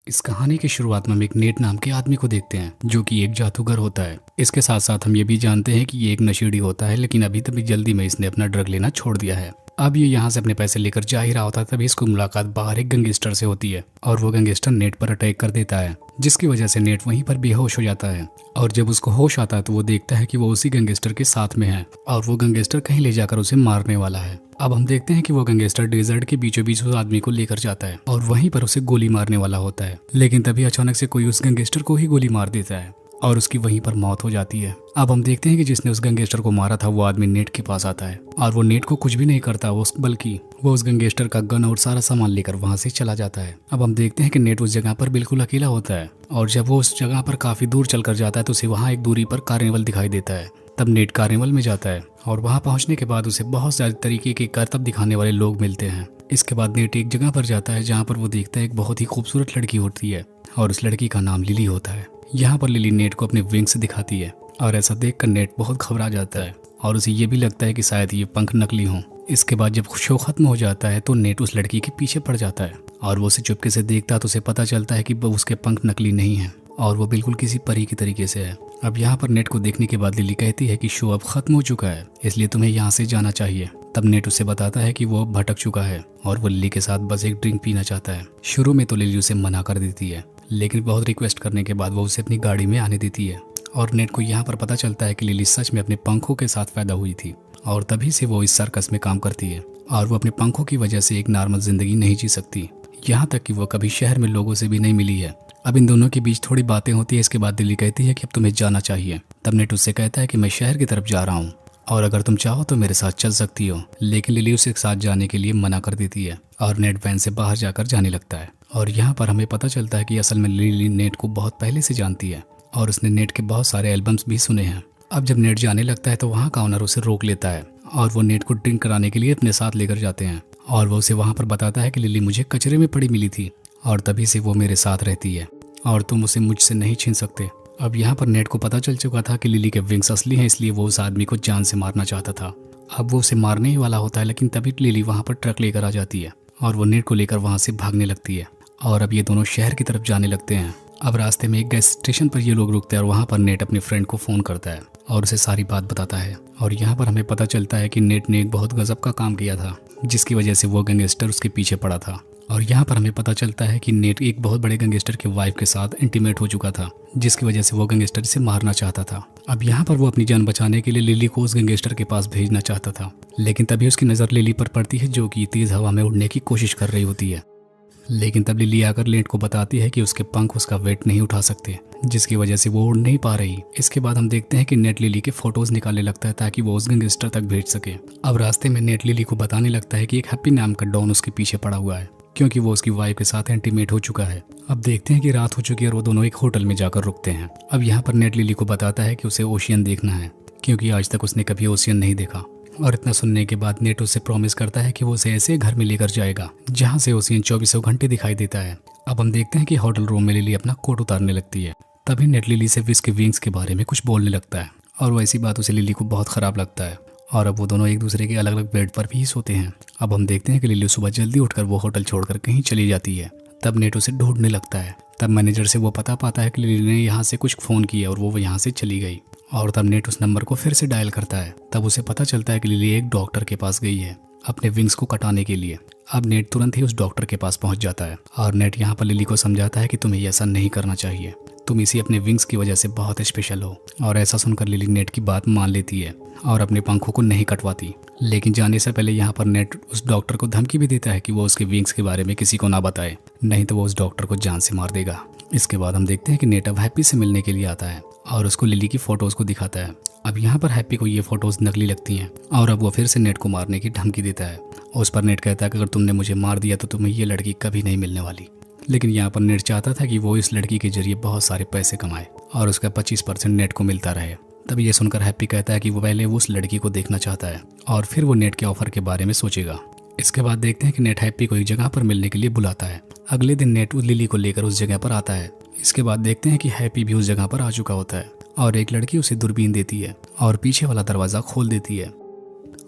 इस कहानी की शुरुआत में हम एक नेट नाम के आदमी को देखते हैं जो कि एक जादूगर होता है। इसके साथ साथ हम ये भी जानते हैं कि ये एक नशेड़ी होता है, लेकिन अभी तभी जल्दी में इसने अपना ड्रग लेना छोड़ दिया है। अब ये यहाँ से अपने पैसे लेकर जा ही रहा होता है, तभी इसको मुलाकात बाहर एक गैंगस्टर से होती है और वो गैंगस्टर नेट पर अटैक कर देता है, जिसकी वजह से नेट वहीं पर बेहोश हो जाता है। और जब उसको होश आता है तो वो देखता है कि वो उसी गैंगस्टर के साथ में है और वो गैंगस्टर कहीं ले जाकर उसे मारने वाला है। अब हम देखते हैं कि वो गैंगस्टर डेजर्ट के बीचों बीच उस आदमी को लेकर जाता है और वहीं पर उसे गोली मारने वाला होता है, लेकिन तभी अचानक से कोई उस गैंगस्टर को ही गोली मार देता है और उसकी वहीं पर मौत हो जाती है। अब हम देखते हैं कि जिसने उस गैंगस्टर को मारा था वो आदमी नेट के पास आता है और वो नेट को कुछ भी नहीं करता, बल्कि वो उस गैंगस्टर का गन और सारा सामान लेकर वहां से चला जाता है। अब हम देखते हैं कि नेट उस जगह पर बिल्कुल अकेला होता है और जब वो उस जगह पर काफी दूर चलकर जाता है तो उसे वहाँ एक दूरी पर कार्निवल दिखाई देता है। तब नेट कार्निवल में जाता है और वहां पहुंचने के बाद उसे बहुत सारे तरीके के करतब दिखाने वाले लोग मिलते हैं। इसके बाद नेट एक जगह पर जाता है जहां पर वो देखता है एक बहुत ही खूबसूरत लड़की होती है और उस लड़की का नाम लिली होता है। यहाँ पर लिली नेट को अपने विंग्स दिखाती है और ऐसा देखकर नेट बहुत घबरा जाता है और उसे ये भी लगता है कि शायद ये पंख नकली हों। इसके बाद जब शो खत्म हो जाता है तो नेट उस लड़की के पीछे पड़ जाता है और वो उसे चुपके से देखता है तो उसे पता चलता है कि उसके पंख नकली नहीं है और वो बिल्कुल किसी परी के तरीके से है। अब यहाँ पर नेट को देखने के बाद लिली कहती है कि शो अब खत्म हो चुका है, इसलिए तुम्हें यहाँ से जाना चाहिए। तब नेट उसे बताता है कि वो अब भटक चुका है और वो लिली के साथ बस एक ड्रिंक पीना चाहता है। शुरू में तो लिली उसे मना कर देती है, लेकिन बहुत रिक्वेस्ट करने के बाद वो उसे अपनी गाड़ी में आने देती है और नेट को यहाँ पर पता चलता है कि लिली सच में अपने पंखों के साथ पैदा हुई थी और तभी से वो इस सर्कस में काम करती है और वो अपने पंखों की वजह से एक नॉर्मल जिंदगी नहीं जी सकती, यहाँ तक कि वो कभी शहर में लोगों से भी नहीं मिली है। अब इन दोनों के बीच थोड़ी बातें होती है। इसके बाद लिली कहती है कि अब तुम्हें जाना चाहिए। तब नेट उससे कहता है कि मैं शहर की तरफ जा रहा हूँ और अगर तुम चाहो तो मेरे साथ चल सकती हो, लेकिन लिली उसे साथ जाने के लिए मना कर देती है और नेट वैन से बाहर जाकर जाने लगता है। और यहाँ पर हमें पता चलता है कि असल में लिली नेट को बहुत पहले से जानती है और उसने नेट के बहुत सारे एल्बम्स भी सुने हैं। अब जब नेट जाने लगता है तो वहाँ का ओनर उसे रोक लेता है और वो नेट को ड्रिंक कराने के लिए अपने साथ लेकर जाते हैं और वो उसे वहाँ पर बताता है कि लिली मुझे कचरे में पड़ी मिली थी और तभी से वो मेरे साथ रहती है और तुम उसे मुझसे नहीं छीन सकते। अब यहाँ पर नेट को पता चल चुका था कि लिली के विंग्स असली हैं, इसलिए वो उस आदमी को जान से मारना चाहता था। अब वो उसे मारने ही वाला होता है, लेकिन तभी लिली वहाँ पर ट्रक लेकर आ जाती है और वो नेट को लेकर वहाँ से भागने लगती है और अब ये दोनों शहर की तरफ जाने लगते हैं। अब रास्ते में एक गैस स्टेशन पर ये लोग रुकते हैं और वहाँ पर नेट अपने फ्रेंड को फ़ोन करता है और उसे सारी बात बताता है और यहाँ पर हमें पता चलता है कि नेट ने एक बहुत गजब का काम किया था, जिसकी वजह से वो गैंगस्टर उसके पीछे पड़ा था। और यहाँ पर हमें पता चलता है कि नेट एक बहुत बड़े गैंगस्टर के वाइफ के साथ इंटीमेट हो चुका था, जिसकी वजह से वो गैंगस्टर इसे मारना चाहता था। अब यहाँ पर वो अपनी जान बचाने के लिए लिली को उस गैंगस्टर के पास भेजना चाहता था, लेकिन तभी उसकी नज़र लिली पर पड़ती है जो कि तेज़ हवा में उड़ने की कोशिश कर रही होती है। लेकिन तब लिली आकर नेट को बताती है कि उसके पंख उसका वेट नहीं उठा सकते, जिसकी वजह से वो उड़ नहीं पा रही। इसके बाद हम देखते हैं कि नेट लिली के फोटोज निकालने लगता है ताकि वो उस गैंगस्टर तक भेज सके। अब रास्ते में नेट लिली को बताने लगता है कि एक हैप्पी नाम का डॉन उसके पीछे पड़ा हुआ है, क्योंकि वो उसकी वाइफ के साथ इंटीमेट हो चुका है। अब देखते हैं कि रात हो चुकी है और वो दोनों एक होटल में जाकर रुकते हैं। अब यहाँ पर नेट लिली को बताता है कि उसे ओशियन देखना है, क्योंकि आज तक उसने कभी ओशियन नहीं देखा। और इतना सुनने के बाद नेट उससे प्रॉमिस करता है कि वो उसे ऐसे घर में लेकर जाएगा जहाँ से ओशियन 24 घंटे दिखाई देता है। अब हम देखते हैं कि होटल रूम में लिली अपना कोट उतारने लगती है। तभी नेट लिली से विस्की विंग्स के बारे में कुछ बोलने लगता है और वो ऐसी बात उसे लिली को बहुत खराब लगता है और अब वो दोनों एक दूसरे के अलग अलग बेड पर भी सोते हैं। अब हम देखते हैं कि लिली सुबह जल्दी उठकर वो होटल छोड़कर कहीं चली जाती है। तब नेट उसे ढूंढने लगता है। तब मैनेजर से वो पता पाता है कि लिली ने यहाँ से कुछ फ़ोन किया और वो यहाँ से चली गई। और तब नेट उस नंबर को फिर से डायल करता है। तब उसे पता चलता है कि लिली एक डॉक्टर के पास गई है अपने विंग्स को कटाने के लिए। अब नेट तुरंत ही उस डॉक्टर के पास पहुंच जाता है और नेट यहाँ पर लिली को समझाता है कि तुम्हें ऐसा नहीं करना चाहिए, तुम इसी अपने विंग्स की वजह से बहुत स्पेशल हो। और ऐसा सुनकर लिली नेट की बात मान लेती है और अपने पंखों को नहीं कटवाती। लेकिन जाने से पहले यहाँ पर नेट उस डॉक्टर को धमकी भी देता है कि वो उसके विंग्स के बारे में किसी को ना बताए, नहीं तो वो उस डॉक्टर को जान से मार देगा। इसके बाद हम देखते हैं कि नेट अब हैप्पी से मिलने के लिए आता है और उसको लिली की फोटोज को दिखाता है। अब यहाँ पर हैप्पी को ये फोटोज नकली लगती हैं और अब वो फिर से नेट को मारने की धमकी देता है। उस पर नेट कहता है कि अगर तुमने मुझे मार दिया तो तुम्हें ये लड़की कभी नहीं मिलने वाली। लेकिन यहाँ पर नेट चाहता था कि वो इस लड़की के जरिए बहुत सारे पैसे कमाए और उसका 25% नेट को मिलता रहे। तब ये सुनकर हैप्पी कहता है कि वो पहले उस लड़की को देखना चाहता है और फिर वो नेट के ऑफर के बारे में सोचेगा। इसके बाद देखते हैं कि नेट हैप्पी को एक जगह पर मिलने के लिए बुलाता है। अगले दिन नेट उस लिली को लेकर उस जगह पर आता है। इसके बाद देखते हैं कि हैप्पी भी उस जगह पर आ चुका होता है और एक लड़की उसे दूरबीन देती है और पीछे वाला दरवाज़ा खोल देती है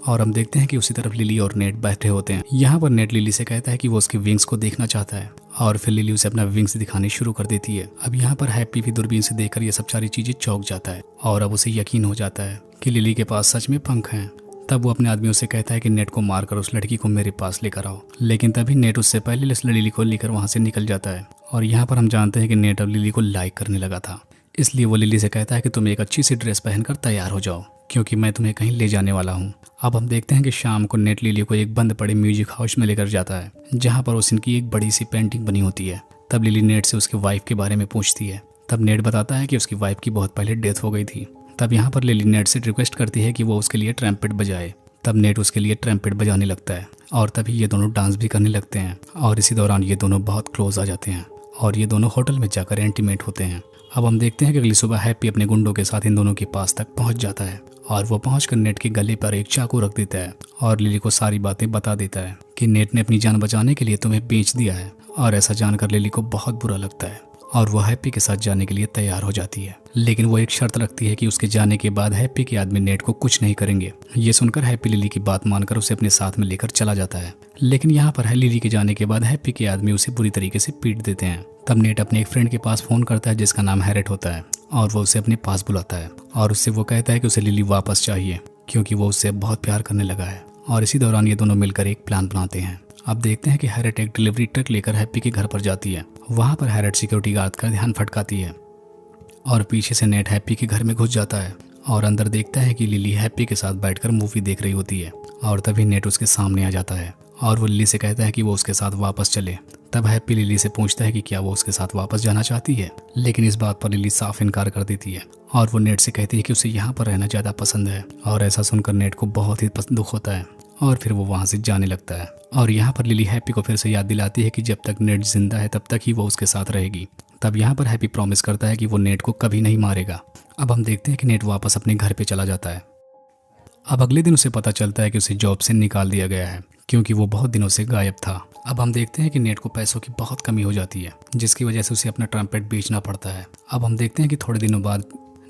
और हम देखते हैं कि उसी तरफ लिली और नेट बैठे होते हैं। यहाँ पर नेट लिली से कहता है कि वो उसके विंग्स को देखना चाहता है और फिर लिली उसे अपना विंग्स दिखाने शुरू कर देती है। अब यहाँ पर हैप्पी भी दूरबीन से देखकर ये सब सारी चीजें चौंक जाता है और अब उसे यकीन हो जाता है कि लिली के पास सच में पंख हैं। तब वो अपने आदमियों से कहता है कि नेट को मारकर उस लड़की को मेरे पास लेकर आओ, लेकिन तभी नेट उससे पहले इस लिली को लेकर वहां से निकल जाता है। और यहाँ पर हम जानते हैं कि नेट अब लिली को लाइक करने लगा था, इसलिए वो लिली से कहता है कि तुम एक अच्छी सी ड्रेस पहनकर तैयार हो जाओ क्योंकि मैं तुम्हें कहीं ले जाने वाला हूँ। अब हम देखते हैं कि शाम को नेट लिली को एक बंद पड़े म्यूजिक हाउस में लेकर जाता है जहाँ पर उस इनकी एक बड़ी सी पेंटिंग बनी होती है। तब लिली नेट से उसके वाइफ के बारे में पूछती है। तब नेट बताता है कि उसकी वाइफ की बहुत पहले डेथ हो गई थी। तब यहाँ पर लिली नेट से रिक्वेस्ट करती है कि वो उसके लिए ट्रम्पेट बजाए। तब नेट उसके लिए ट्रम्पेट बजाने लगता है और तभी ये दोनों डांस भी करने लगते हैं और इसी दौरान ये दोनों बहुत क्लोज आ जाते हैं और ये दोनों होटल में जाकर इंटीमेट होते हैं। अब हम देखते हैं कि अगली सुबह हैप्पी अपने गुंडों के साथ इन दोनों के पास तक पहुंच जाता है और वो पहुंचकर नेट के गले पर एक चाकू रख देता है और लिली को सारी बातें बता देता है कि नेट ने अपनी जान बचाने के लिए तुम्हें बेच दिया है। और ऐसा जानकर लिली को बहुत बुरा लगता है और वो हैप्पी के साथ जाने के लिए तैयार हो जाती है, लेकिन वो एक शर्त रखती है कि उसके जाने के बाद हैप्पी के आदमी नेट को कुछ नहीं करेंगे। ये सुनकर हैप्पी लिली की बात मानकर उसे अपने साथ में लेकर चला जाता है, लेकिन यहाँ पर लिली के जाने के बाद हैप्पी के आदमी उसे बुरी तरीके से पीट देते हैं। तब नेट अपने एक फ्रेंड के पास फोन करता है जिसका नाम हैरेट होता है और वो उसे अपने पास बुलाता है और उससे वो कहता है कि उसे लिली वापस चाहिए क्योंकि वो उससे बहुत प्यार करने लगा है। और इसी दौरान ये दोनों मिलकर एक प्लान बनाते हैं। अब देखते हैं कि हैरेट एक डिलीवरी ट्रक लेकर हैप्पी के घर पर जाती है। वहाँ पर हैरेट सिक्योरिटी गार्ड का ध्यान भटकाती है और पीछे से नेट हैप्पी के घर में घुस जाता है और अंदर देखता है कि लिली हैप्पी के साथ बैठकर मूवी देख रही होती है और तभी नेट उसके सामने आ जाता है और वो लिली से कहता है कि वो उसके साथ वापस चले। तब हैप्पी लिली से पूछता है कि क्या वो उसके साथ वापस जाना चाहती है, लेकिन इस बात पर लिली साफ इनकार कर देती है और वो नेट से कहती है कि उसे यहाँ पर रहना ज़्यादा पसंद है। और ऐसा सुनकर नेट को बहुत ही दुख होता है और फिर वो वहाँ से जाने लगता है। और यहाँ पर लिली हैप्पी को फिर से याद दिलाती है कि जब तक नेट जिंदा है तब तक ही वो उसके साथ रहेगी। तब यहाँ पर हैप्पी प्रॉमिस करता है कि वो नेट को कभी नहीं मारेगा। अब हम देखते हैं कि नेट वापस अपने घर पे चला जाता है। अब अगले दिन उसे पता चलता है कि उसे जॉब से निकाल दिया गया है क्योंकि वो बहुत दिनों से गायब था। अब हम देखते हैं कि नेट को पैसों की बहुत कमी हो जाती है जिसकी वजह से उसे अपना ट्रम्पेट बेचना पड़ता है। अब हम देखते हैं कि थोड़े दिनों बाद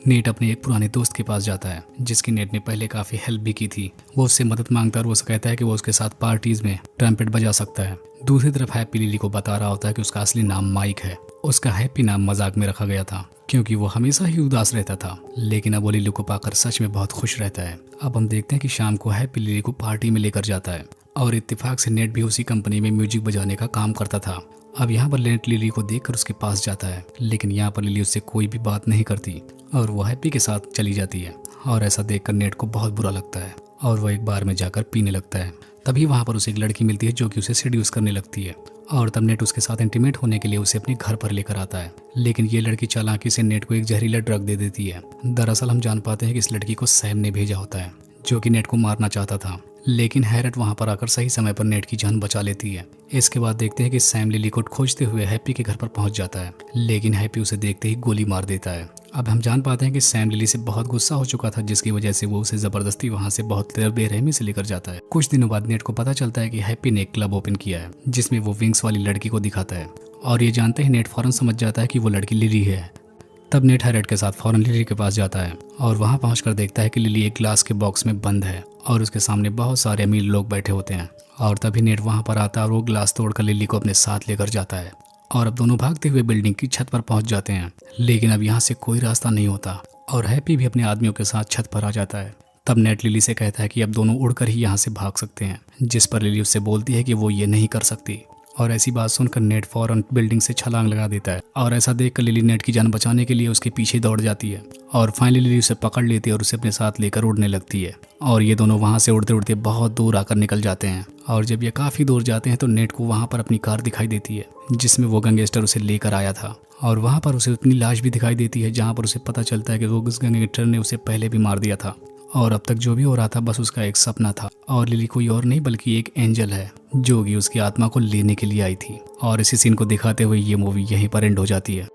नेट अपने एक पुराने दोस्त के पास जाता है जिसकी नेट ने पहले काफी हेल्प भी की थी। वो उससे मदद मांगता है और वो कहता है कि वो उसके साथ पार्टीज में ट्रम्पेट बजा सकता है। दूसरी तरफ हैप्पी लिली को बता रहा होता है कि उसका असली नाम माइक है। उसका हैप्पी नाम मजाक में रखा गया था क्योंकि वो हमेशा ही उदास रहता था, लेकिन अब वो लिली को पाकर सच में बहुत खुश रहता है। अब हम देखते हैं कि शाम को हैप्पी लिली को पार्टी में लेकर जाता है और इत्तेफाक से नेट भी उसी कंपनी में म्यूजिक बजाने का काम करता था। अब यहाँ पर नेट लिली को देखकर उसके पास जाता है, लेकिन यहाँ पर लिली उससे कोई भी बात नहीं करती और वो हैप्पी के साथ चली जाती है। और ऐसा देखकर नेट को बहुत बुरा लगता है और वो एक बार में जाकर पीने लगता है। तभी वहाँ पर उसे एक लड़की मिलती है जो कि उसे सेड्यूस करने लगती है और तब नेट उसके साथ इंटीमेट होने के लिए उसे अपने घर पर लेकर आता है, लेकिन ये लड़की चालाकी से नेट को एक जहरीला ड्रग दे देती है। दरअसल हम जान पाते हैं कि इस लड़की को सैम ने भेजा होता है जो कि नेट को मारना चाहता था, लेकिन हैरेट वहां पर आकर सही समय पर नेट की जान बचा लेती है। इसके बाद देखते हैं कि सैम लिली को खोजते हुए हैप्पी के घर पर पहुंच जाता है, लेकिन हैप्पी उसे देखते ही गोली मार देता है। अब हम जान पाते हैं कि सैम लिली से बहुत गुस्सा हो चुका था जिसकी वजह से वो उसे जबरदस्ती वहां से बहुत बेरहमी से लेकर जाता है। कुछ दिनों बाद नेट को पता चलता है कि हैप्पी ने एक क्लब ओपन किया है जिसमें वो विंग्स वाली लड़की को दिखाता है और ये जानते ही नेट फौरन समझ जाता है कि वो लड़की लिली है। तब नेट हैरेट के साथ फौरन लिली के पास जाता है और वहां पहुंचकर देखता है कि लिली एक ग्लास के बॉक्स में बंद है और उसके सामने बहुत सारे अमीर लोग बैठे होते हैं। और तभी नेट वहां पर आता है और वो ग्लास तोड़कर लिली को अपने साथ लेकर जाता है और अब दोनों भागते हुए बिल्डिंग की छत पर पहुंच जाते हैं, लेकिन अब यहाँ से कोई रास्ता नहीं होता और हैप्पी भी अपने आदमियों के साथ छत पर आ जाता है। तब नेट लिली से कहता है कि अब दोनों उड़कर ही यहाँ से भाग सकते हैं, जिस पर लिली उससे बोलती है कि वो ये नहीं कर सकती। और ऐसी बात सुनकर नेट फौरन बिल्डिंग से छलांग लगा देता है और ऐसा देखकर लिली नेट की जान बचाने के लिए उसके पीछे दौड़ जाती है और फाइनली लिली उसे पकड़ लेती है और उसे अपने साथ लेकर उड़ने लगती है। और ये दोनों वहां से उड़ते उड़ते बहुत दूर आकर निकल जाते हैं और जब ये काफी दूर जाते हैं तो नेट को वहां पर अपनी कार दिखाई देती है जिसमें वो गैंगस्टर उसे लेकर आया था और वहां पर उसे उतनी लाश भी दिखाई देती है जहां पर उसे पता चलता है कि वो उस गैंगस्टर ने उसे पहले भी मार दिया था और अब तक जो भी हो रहा था बस उसका एक सपना था और लिली कोई और नहीं बल्कि एक एंजल है जो कि उसकी आत्मा को लेने के लिए आई थी। और इसी सीन को दिखाते हुए ये मूवी यहीं पर एंड हो जाती है।